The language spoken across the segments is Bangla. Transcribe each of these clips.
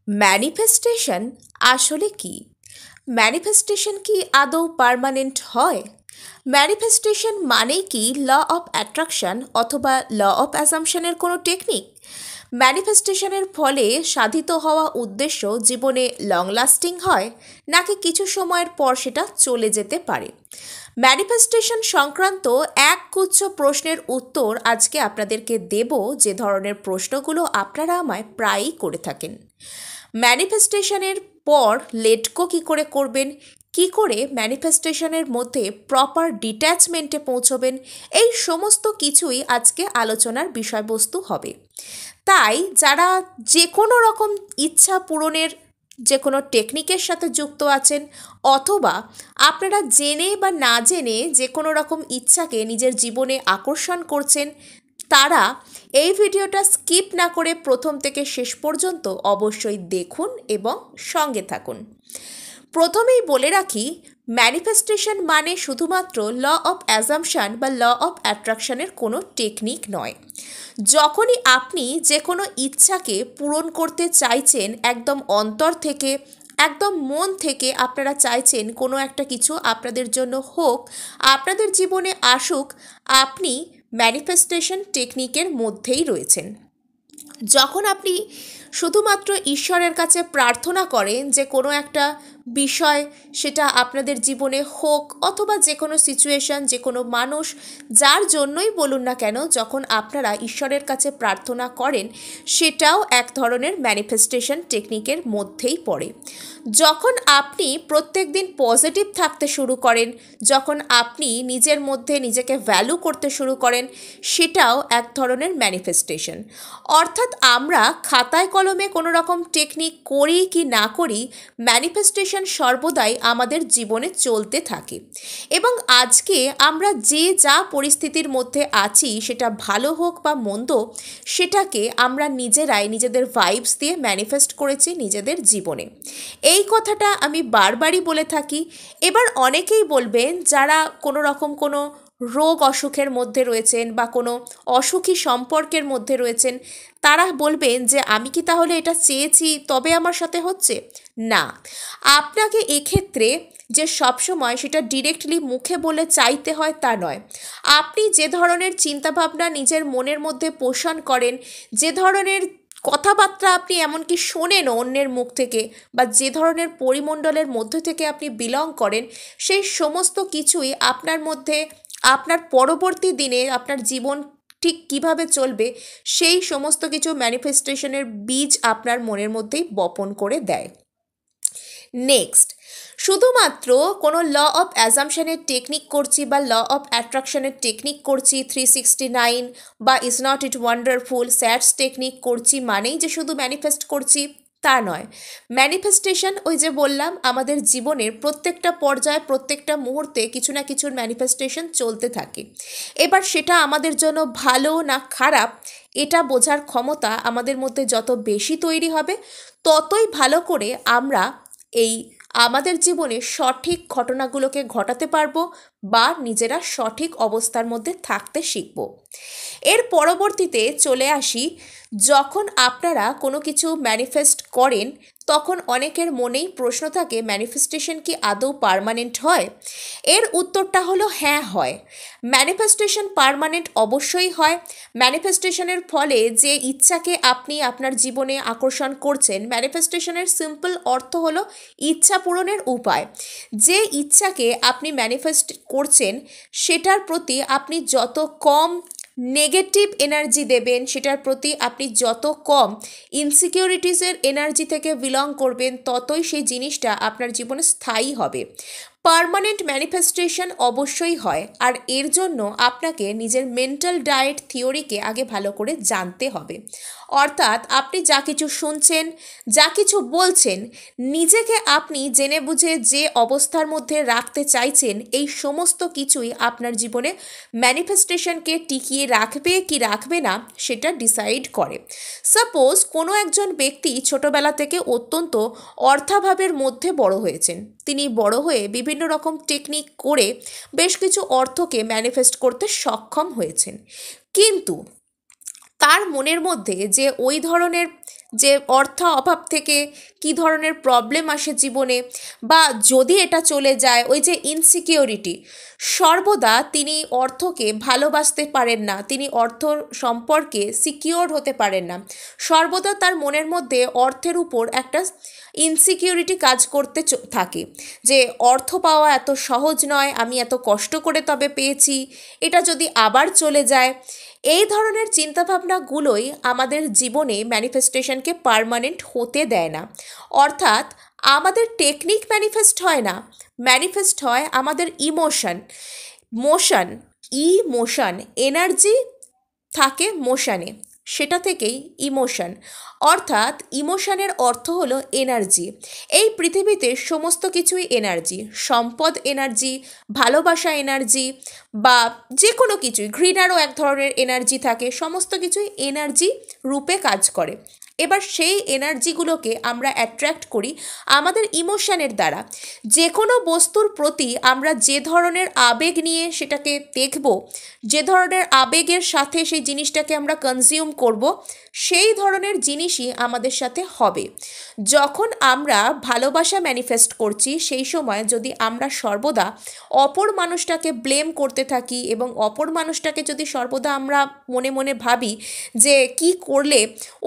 ম্যানিফেস্টেশন আসলে কি? ম্যানিফেস্টেশন কি আদৌ পার্মানেন্ট হয়? ম্যানিফেস্টেশন মানেই কি ল অফ অ্যাট্রাকশন অথবা ল অফ অ্যাজাম্পশনের কোনো টেকনিক? ম্যানিফেস্টেশনের ফলে সাধিত হওয়া উদ্দেশ্য জীবনে লং লাস্টিং হয়, নাকি কিছু সময়ের পর সেটা চলে যেতে পারে? ম্যানিফেস্টেশন সংক্রান্ত একগুচ্ছ প্রশ্নের উত্তর আজকে আপনাদেরকে দেব, যে ধরনের প্রশ্নগুলো আপনারা আমায় প্রায়ই করে থাকেন। ম্যানিফেস্টেশনের পর লেটগো কী করে করবেন, কি করে ম্যানিফেস্টেশনের মধ্যে প্রপার ডিট্যাচমেন্টে পৌঁছবেন, এই সমস্ত কিছুই আজকে আলোচনার বিষয়বস্তু হবে। তাই যারা যে কোনো রকম ইচ্ছা পূরণের যে কোনো টেকনিকের সাথে যুক্ত আছেন, অথবা আপনারা জেনে বা না জেনে যে কোনো রকম ইচ্ছাকে নিজের জীবনে আকর্ষণ করছেন, তারা এই ভিডিওটা স্কিপ না করে প্রথম থেকে শেষ পর্যন্ত অবশ্যই দেখুন এবং সঙ্গে থাকুন। প্রথমেই বলে রাখি, ম্যানিফেস্টেশন মানে শুধুমাত্র ল অফ অ্যাজাম্পশন বা ল অফ অ্যাট্রাকশনের কোনো টেকনিক নয়। যখনই আপনি যে কোনো ইচ্ছাকে পূরণ করতে চাইছেন, একদম অন্তর থেকে, একদম মন থেকে আপনারা চাইছেন কোনো একটা কিছু আপনাদের জন্য হোক, আপনাদের জীবনে আসুক, আপনি ম্যানিফেস্টেশন টেকনিকের মধ্যেই রয়েছেন। যখন আপনি শুধুমাত্র ঈশ্বরের কাছে প্রার্থনা করেন যে কোনো একটা বিষয় সেটা আপনাদের জীবনে হোক, অথবা যে কোনো সিচুয়েশন, যে কোনো মানুষ, যার জন্যই বলুন না কেন, যখন আপনারা ঈশ্বরের কাছে প্রার্থনা করেন, সেটাও এক ধরনের ম্যানিফেস্টেশন টেকনিকের মধ্যেই পড়ে। যখন আপনি প্রত্যেক দিন পজিটিভ থাকতে শুরু করেন, যখন আপনি নিজের মধ্যে নিজেকে ভ্যালু করতে শুরু করেন, সেটাও এক ধরনের ম্যানিফেস্টেশন। অর্থাৎ আমরা খাতায় কলমে কোনো রকম টেকনিক করি কি না করি, ম্যানিফেস্টেশন সর্বদাই আমাদের জীবনে চলতে থাকে। এবং আজকে আমরা যে যা পরিস্থিতির মধ্যে আছি, সেটা ভালো হোক বা মন্দ, সেটাকে আমরা নিজেরাই নিজেদের ভাইবস দিয়ে ম্যানিফেস্ট করেছি নিজেদের জীবনে। এই কথাটা আমি বারবারই বলে থাকি। এবার অনেকেই বলবেন, যারা কোনো রকম কোনো রোগ অসুখের মধ্যে রয়েছেন বা কোনো অসুখী সম্পর্কের মধ্যে রয়েছেন, তারা বলবেন যে আমি কি তাহলে এটা চেয়েছি তবে আমার সাথে হচ্ছে? না, আপনাকে এক্ষেত্রে যে সবসময় সেটা ডিরেক্টলি মুখে বলে চাইতে হয় তা নয়। আপনি যে ধরনের চিন্তাভাবনা নিজের মনের মধ্যে পোষণ করেন, যে ধরনের কথাবার্তা আপনি এমনকি শোনেন অন্যের মুখ থেকে, বা যে ধরনের পরিমণ্ডলের মধ্যে থেকে আপনি বিলং করেন, সেই সমস্ত কিছুই আপনার মধ্যে আপনার পরবর্তী দিনে আপনার জীবন ঠিক কিভাবে চলবে, সেই সমস্ত কিছু ম্যানিফেস্টেশনের বীজ আপনার মনের মধ্যেই বপন করে দেয়। নেক্সট, শুধুমাত্র কোনো ল অফ অ্যাজাম্পশনের টেকনিক করছি বা ল অফ অ্যাট্রাকশনের টেকনিক করছি 369 বা ইজ নট ইট ওয়ান্ডারফুল স্যাটস টেকনিক করছি মানেই যে শুধু ম্যানিফেস্ট করছি, তা নয়। ম্যানিফেস্টেশন, ওই যে বললাম, আমাদের জীবনের প্রত্যেকটা পর্যায়ে প্রত্যেকটা মুহূর্তে কিছু না কিছুর ম্যানিফেস্টেশন চলতে থাকে। এবার সেটা আমাদের জন্য ভালো না খারাপ, এটা বোঝার ক্ষমতা আমাদের মধ্যে যত বেশি তৈরি হবে, ততই ভালো করে আমরা এই আমাদের জীবনে সঠিক ঘটনাগুলোকে ঘটাতে পারবো বা নিজেরা সঠিক অবস্থার মধ্যে থাকতে শিখব। এর পরবর্তীতে চলে আসি, যখন আপনারা কোনো কিছু ম্যানিফেস্ট করেন, তখন অনেকের মনেই প্রশ্ন থাকে, ম্যানিফেস্টেশন কি আদৌ পার্মানেন্ট হয়? এর উত্তরটা হলো হ্যাঁ, হয়। ম্যানিফেস্টেশন পার্মানেন্ট অবশ্যই হয়। ম্যানিফেস্টেশনের ফলে যে ইচ্ছাকে আপনি আপনার জীবনে আকর্ষণ করছেন, ম্যানিফেস্টেশনের সিম্পল অর্থ হলো ইচ্ছা পূরণের উপায়। যে ইচ্ছাকে আপনি ম্যানিফেস্ট করছেন, সেটার প্রতি আপনি যত কম নেগেটিভ এনার্জি দেবেন, সেটার প্রতি আপনি যত কম ইনসিকিউরিটিসের এনার্জি থেকে বিলং করবেন, ততই সেই জিনিসটা আপনার জীবনে স্থায়ী হবে। পার্মানেন্ট ম্যানিফেস্টেশন অবশ্যই হয়, আর এর জন্য আপনাকে নিজের মেন্টাল ডায়েট থিওরিকে আগে ভালো করে জানতে হবে। অর্থাৎ আপনি যা কিছু শুনছেন, যা কিছু বলছেন, নিজেকে আপনি জেনে বুঝে যে অবস্থার মধ্যে রাখতে চাইছেন, এই সমস্ত কিছুই আপনার জীবনে ম্যানিফেস্টেশনকে টিকিয়ে রাখবে কি রাখবে না সেটা ডিসাইড করে। সাপোজ কোনো একজন ব্যক্তি ছোটবেলা থেকে অত্যন্ত অর্থাভাবের মধ্যে বড় হয়েছেন, তিনি বড় হয়ে বিভিন্ন রকম টেকনিক করে বেশ কিছু অর্থকে ম্যানিফেস্ট করতে সক্ষম হয়েছেন, কিন্তু তার মনের মধ্যে যে ওই ধরনের যে অর্থ অভাব থেকে কি ধরনের প্রবলেম আসে জীবনে, বা যদি এটা চলে যায় ওই যে ইনসিকিউরিটি, সর্বদা তিনি অর্থকে ভালোবাসতে পারেন না, তিনি অর্থ সম্পর্কে সিকিওর হতে পারেন না, সর্বদা তার মনের মধ্যে অর্থের উপর একটা ইনসিকিউরিটি কাজ করতে থাকে, যে অর্থ পাওয়া এত সহজ নয়, আমি এত কষ্ট করে তবে পেয়েছি, এটা যদি আবার চলে যায়। এই ধরনের চিন্তাভাবনাগুলোই আমাদের জীবনে ম্যানিফেস্টেশনকে পার্মানেন্ট হতে দেয় না। অর্থাৎ আমাদের টেকনিক ম্যানিফেস্ট হয় না, ম্যানিফেস্ট হয় আমাদের ইমোশন। মোশন, ইমোশন, এনার্জি থাকে মোশনে, সেটা থেকেই ইমোশন। অর্থাৎ ইমোশনের অর্থ হলো এনার্জি। এই পৃথিবীতে সমস্ত কিছুই এনার্জি, সম্পদ এনার্জি, ভালোবাসা এনার্জি, বা যে কোনো কিছুই, ঘৃণারও এক ধরনের এনার্জি থাকে, সমস্ত কিছুই এনার্জি রূপে কাজ করে। এবার সেই এনার্জিগুলোকে আমরা অ্যাট্রাক্ট করি আমাদের ইমোশনের দ্বারা। যে কোনো বস্তুর প্রতি আমরা যে ধরনের আবেগ নিয়ে সেটাকে দেখব, যে ধরনের আবেগের সাথে সেই জিনিসটাকে আমরা কনজিউম করব, সেই ধরনের জিনিসই আমাদের সাথে হবে। যখন আমরা ভালোবাসা ম্যানিফেস্ট করছি সেই সময় যদি আমরা সর্বদা অপর মানুষটাকে ব্লেম করতে থাকি এবং অপর মানুষটাকে যদি সর্বদা আমরা মনে মনে ভাবি যে কি করলে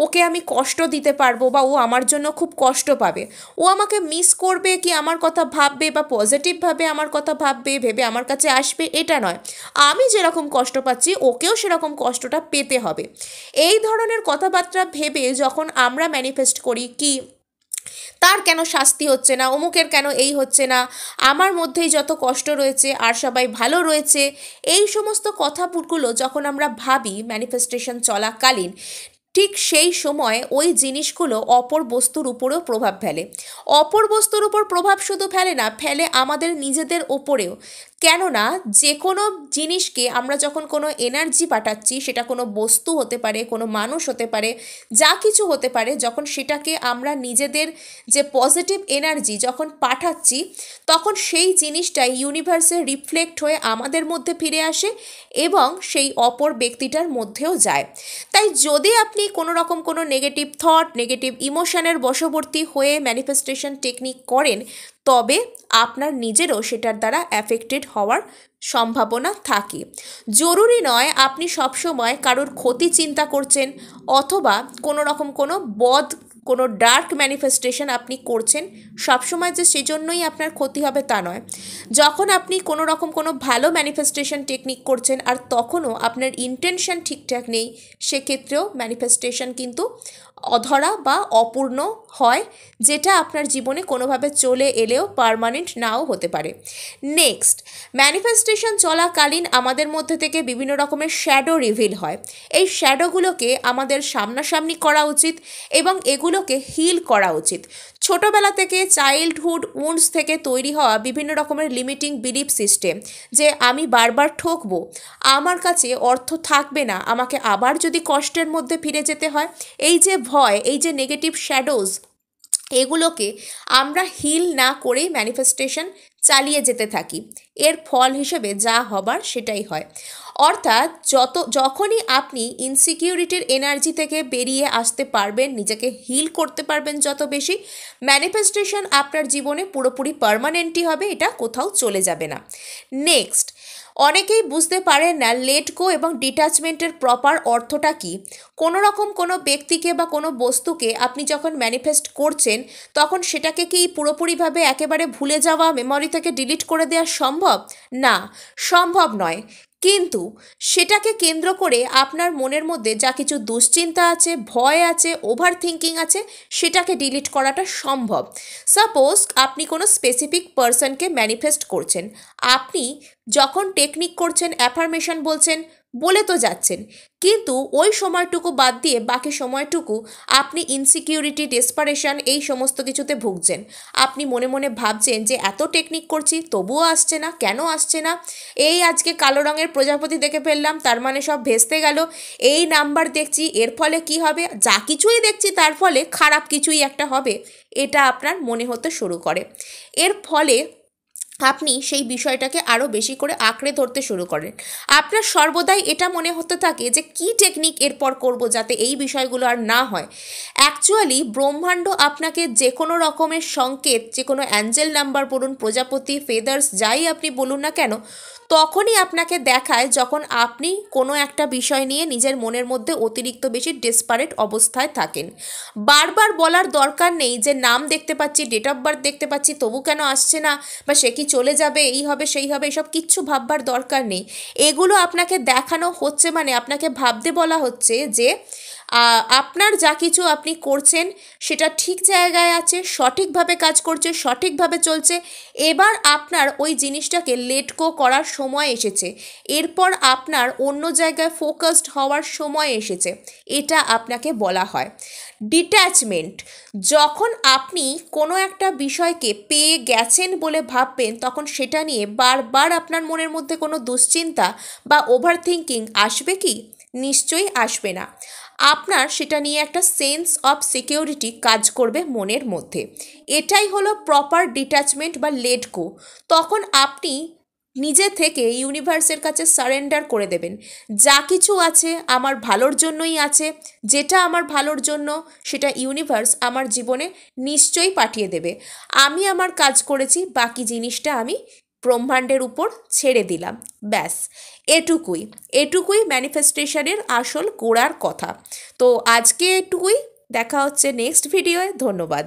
ওকে আমি কষ্ট দিতে পারবো, বা ও আমার জন্য খুব কষ্ট পাবে, ও আমাকে মিস করবে, কি আমার কথা ভাববে বা পজিটিভভাবে আমার কথা ভাববে ভেবে আমার কাছে আসবে, এটা নয়, আমি যেরকম কষ্ট পাচ্ছি ওকেও সেরকম কষ্টটা পেতে হবে। এই ধরনের কথাবার্তা ভেবে যখন আমরা ম্যানিফেস্ট করি কি তার কেন শাস্তি হচ্ছে না, অমুকের কেন এই হচ্ছে না, আমার মধ্যেই যত কষ্ট রয়েছে আর সবাই ভালো রয়েছে, এই সমস্ত কথাগুলো যখন আমরা ভাবি ম্যানিফেস্টেশন চলাকালীন, ঠিক সেই সময় ওই জিনিসগুলো অপর বস্তুর উপরেও প্রভাব ফেলে। অপর বস্তুর উপর প্রভাব শুধু ফেলে না, ফেলে আমাদের নিজেদের ওপরেও। কেননা যে কোনো জিনিসকে আমরা যখন কোনো এনার্জি পাঠাচ্ছি, সেটা কোনো বস্তু হতে পারে, কোনো মানুষ হতে পারে, যা কিছু হতে পারে, যখন সেটাকে আমরা নিজেদের যে পজিটিভ এনার্জি যখন পাঠাচ্ছি, তখন সেই জিনিসটাই ইউনিভার্সে রিফ্লেক্ট হয়ে আমাদের মধ্যে ফিরে আসে এবং সেই অপর ব্যক্তিটার মধ্যেও যায়। তাই যদি আপনি কোনো রকম কোনো নেগেটিভ থট, নেগেটিভ ইমোশনের বশবর্তী হয়ে ম্যানিফেস্টেশন টেকনিক করেন, তবে আপনার নিজেরও সেটার দ্বারা অ্যাফেক্টেড হওয়ার সম্ভাবনা থাকে। জরুরি নয় আপনি সবসময় কারোর ক্ষতি চিন্তা করছেন, অথবা কোনো রকম কোনো ডার্ক ম্যানিফেস্টেশন আপনি করছেন সবসময় যে সেজন্যই আপনার ক্ষতি হবে তা নয়। যখন আপনি কোনো রকম কোনো ভালো ম্যানিফেস্টেশন টেকনিক করছেন আর তখনও আপনার ইন্টেনশন ঠিকঠাক নেই, সেক্ষেত্রেও ম্যানিফেস্টেশন কিন্তু অধরা বা অপূর্ণ হয়, যেটা আপনার জীবনে কোনোভাবে চলে এলেও পার্মানেন্ট নাও হতে পারে। নেক্সট, ম্যানিফেস্টেশন চলাকালীন আমাদের মধ্যে থেকে বিভিন্ন রকমের শ্যাডো রিভিল হয়। এই শ্যাডোগুলোকে আমাদের সামনাসামনি করা উচিত এবং এগুলোকে হিল করা উচিত। ছোটোবেলা থেকে চাইল্ডহুড উন্ডস থেকে তৈরি হওয়া বিভিন্ন রকমের লিমিটিং বিলিফ সিস্টেম, যে আমি বারবার ঠকবো, আমার কাছে অর্থ থাকবে না, আমাকে আবার যদি কষ্টের মধ্যে ফিরে যেতে হয়, এই যে ভয়, এই যে নেগেটিভ শ্যাডোজ, এগুলোকে আমরা হিল না করেই ম্যানিফেস্টেশন চালিয়ে যেতে থাকি। এর ফল হিসেবে যা হবার সেটাই হয়। অর্থাৎ যখনই আপনি ইনসিকিউরিটির এনার্জি থেকে বেরিয়ে আসতে পারবেন, নিজেকে হিল করতে পারবেন যত বেশি, ম্যানিফেস্টেশন আপনার জীবনে পুরোপুরি পার্মানেন্টই হবে, এটা কোথাও চলে যাবে না। নেক্সট, অনেকেই বুঝতে পারেন না লেট গো এবং ডিট্যাচমেন্টের প্রপার অর্থটা কী। কোনো রকম কোনো ব্যক্তিকে বা কোনো বস্তুকে আপনি যখন ম্যানিফেস্ট করছেন, তখন সেটাকে কি পুরোপুরিভাবে একেবারে ভুলে যাওয়া, মেমরি থেকে ডিলিট করে দেওয়া সম্ভব? না, সম্ভব নয়। কিন্তু সেটাকে কেন্দ্র করে আপনার মনের মধ্যে যা কিছু দুশ্চিন্তা আছে, ভয় আছে, ওভার থিঙ্কিং আছে, সেটাকে ডিলিট করাটা সম্ভব। সাপোজ আপনি কোনো স্পেসিফিক পার্সনকে ম্যানিফেস্ট করছেন, আপনি যখন টেকনিক করছেন, অ্যাফার্মেশন বলছেন, বলে তো যাচ্ছেন, কিন্তু ওই সময়টুকু বাদ দিয়ে বাকি সময়টুকু আপনি ইনসিকিউরিটি, ডেসপারেশন, এই সমস্ত কিছুতে ভুগছেন। আপনি মনে মনে ভাবছেন যে এত টেকনিক করছি তবুও আসছে না, কেন আসছে না, এই আজকে কালো রঙের প্রজাপতি দেখে ফেললাম তার মানে সব ভেস্তে গেল, এই নাম্বার দেখছি এর ফলে কি হবে, যা কিছুই দেখছি তার ফলে খারাপ কিছুই একটা হবে, এটা আপনার মনে হতে শুরু করে। এর ফলে আপনি সেই বিষয়টাকে আরও বেশি করে আঁকড়ে ধরতে শুরু করেন। আপনার সর্বদাই এটা মনে হতে থাকে যে কী টেকনিক এরপর করব যাতে এই বিষয়গুলো আর না হয়। অ্যাকচুয়ালি ব্রহ্মাণ্ড আপনাকে যে কোনো রকমের সংকেত, যে কোনো অ্যাঞ্জেল নাম্বার বলুন, প্রজাপতি, ফেদার্স, যাই আপনি বলুন না কেন, তখনই আপনাকে দেখায় যখন আপনি কোনো একটা বিষয় নিয়ে নিজের মনের মধ্যে অতিরিক্ত বেশি ডেসপারেট অবস্থায় থাকেন। বারবার বলার দরকার নেই যে নাম দেখতে পাচ্ছি, ডেট অফ বার্থ দেখতে পাচ্ছি, তবু কেন আসছে না, বা সে কি চলে যাবে, এই হবে সেই হবে, এসব কিচ্ছু ভাববার দরকার নেই। এগুলো আপনাকে দেখানো হচ্ছে, মানে আপনাকে ভাবতে বলা হচ্ছে যে আপনার যা কিছু আপনি করছেন সেটা ঠিক জায়গায় আছে, সঠিকভাবে কাজ করছে, সঠিকভাবে চলছে। এবার আপনার ওই জিনিসটাকে লেট গো করার সময় এসেছে, এরপর আপনার অন্য জায়গায় ফোকাসড হওয়ার সময় এসেছে, এটা আপনাকে বলা হয় ডিট্যাচমেন্ট। যখন আপনি কোনো একটা বিষয়কে পেয়ে গেছেন বলে ভাববেন, তখন সেটা নিয়ে বারবার আপনার মনের মধ্যে কোনো দুশ্চিন্তা বা ওভার থিঙ্কিং আসবে কি? নিশ্চয়ই আসবে না। আপনার সেটা নিয়ে একটা সেন্স অফ সিকিউরিটি কাজ করবে মনের মধ্যে। এটাই হলো প্রপার ডিট্যাচমেন্ট বা লেট গো। তখন আপনি নিজে থেকে ইউনিভার্সের কাছে সারেন্ডার করে দেবেন, যা কিছু আছে আমার ভালোর জন্যই আছে, যেটা আমার ভালোর জন্য সেটা ইউনিভার্স আমার জীবনে নিশ্চয়ই পাঠিয়ে দেবে। আমি আমার কাজ করেছি, বাকি জিনিসটা আমি ব্রহ্মাণ্ডের উপর ছেড়ে দিলাম, ব্যাস। এটুকুই এটুকুই ম্যানিফেস্টেশনের আসল গোড়ার কথা। তো আজকে এটুকুই, দেখা হচ্ছে নেক্সট ভিডিওয়। ধন্যবাদ।